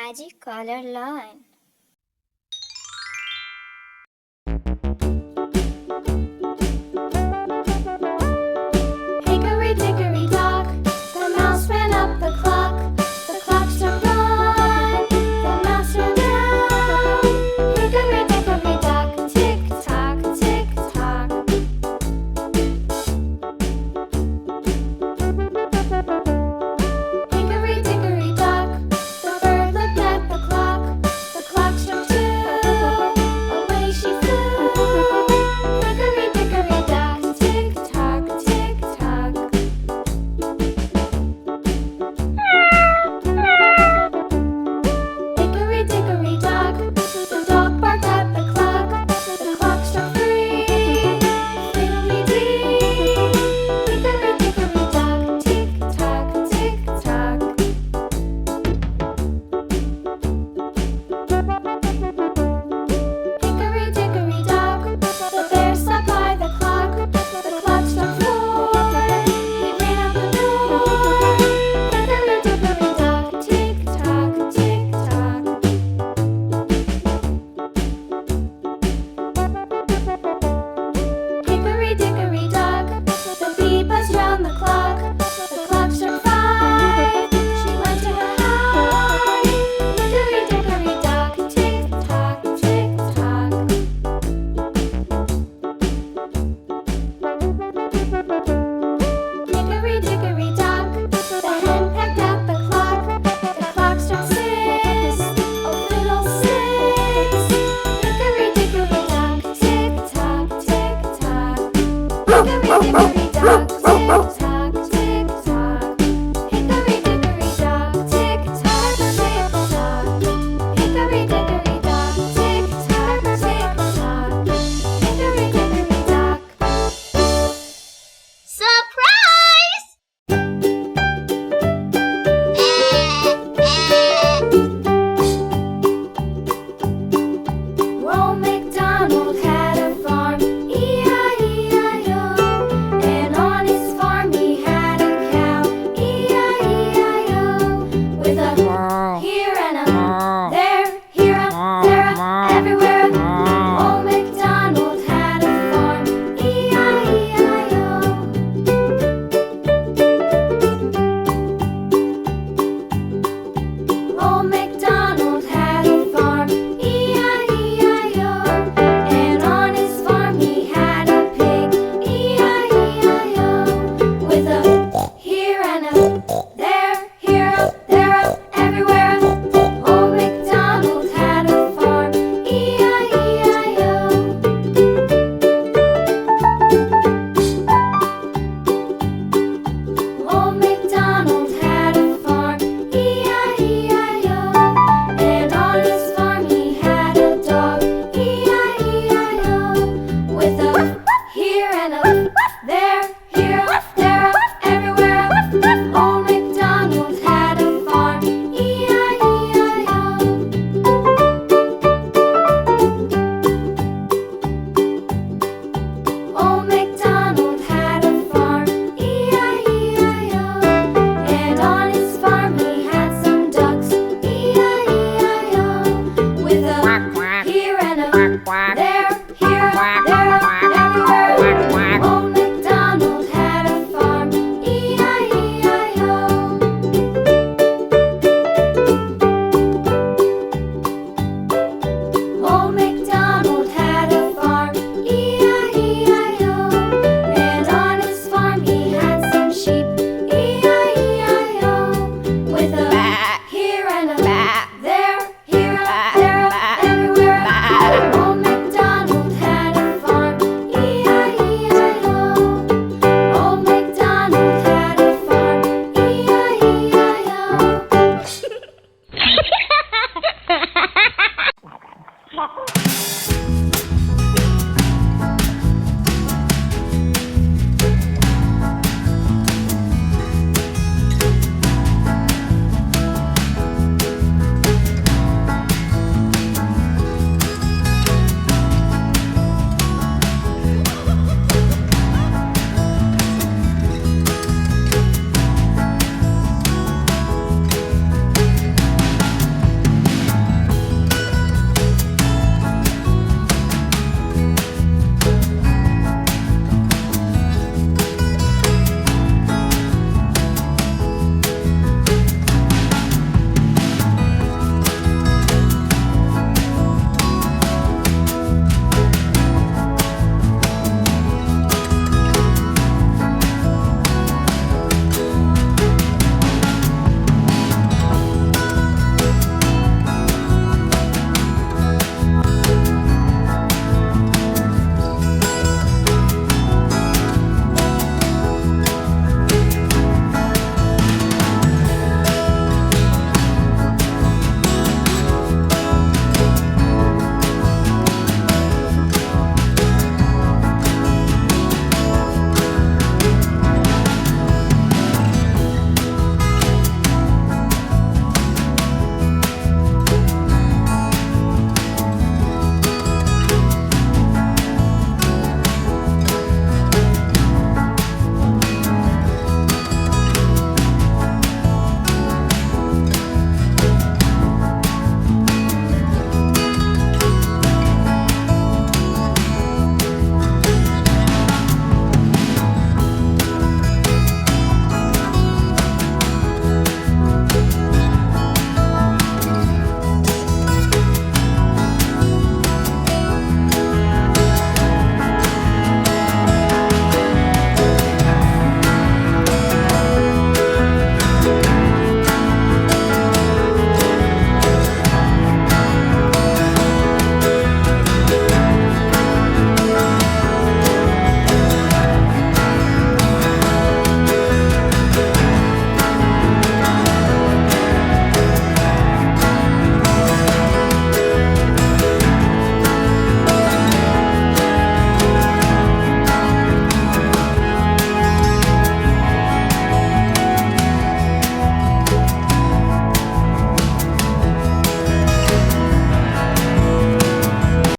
magic color line. Hickory dickory dock, the mouse ran up the clock. The clock struck one, the mouse ran down. Hickory dickory dock, tick tock, tick tock. Hickory dickory dock, the bird looked at the clock. The clock struck two, away she flew. Hickory dickory dock, tick tock, tick tock. Hickory dickory dock, the dog barked at the clock. The clock struck three, fiddly-dee. Hickory dickory dock, tick tock, tick tock. Hickory dickory dock, the bear sat by the clock. The clock struck four, he ran out the door. Hickory dickory dock, tick tock, tick tock. Hickory dickory dock, the bee buzzed round the clock. The clock struck five, she went to her hive. Hickory dickory dock, tick tock, tick tock. Hickory dickory dock, the hen pecked at the clock. The clock struck six, oh fiddlesticks. Hickory dickory dock, tick tock, tick tock. Hickory dickory dock, tick tock, tick tock. Hickory dickory dock, tick tock, tick tock. Hickory dickory dock, tick tock, tick tock. Hickory dickory dock. Surprise! Old MacDonald had a farm, E-I-E-I-O. And on his farm he had a cow, E-I-E-I-O. With a here and a there, here a, there a, everywhere a. Old MacDonald had a farm, E-I-E-I-O. Old